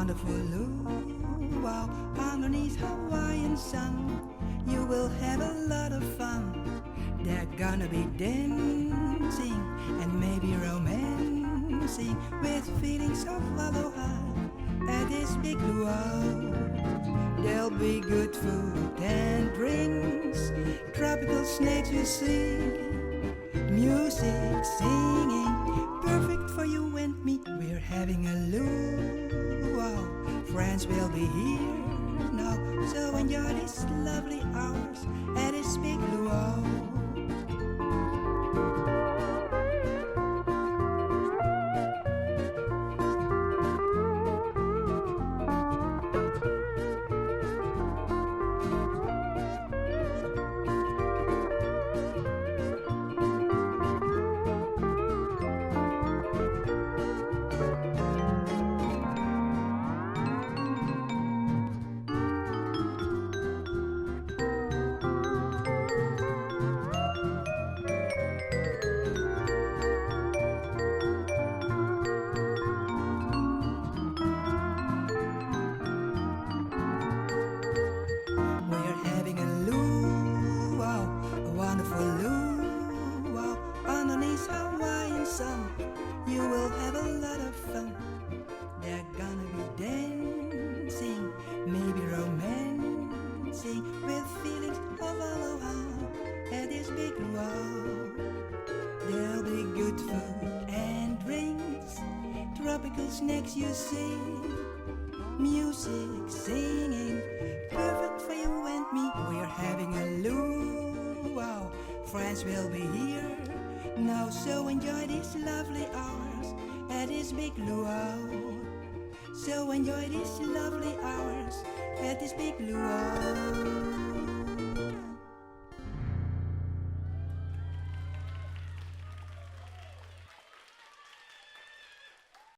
wonderful luau underneath Hawaiian sun. You will have a lot of fun. They're gonna be dancing and maybe romancing with feelings of aloha at this big luau. There'll be good food and drinks, tropical snakes you see, music, singing, perfect for you and me. We're having a luau. Friends will be here now, so enjoy these lovely hours at this big luau. You will have a lot of fun. They're gonna be dancing, maybe romancing with feelings of aloha at this big luau. There'll be good food and drinks, tropical snacks you see, music, singing, perfect for you and me. We're having a luau. Friends will be here now, so enjoy these lovely hours at this big luau. So enjoy these lovely hours at this big luau.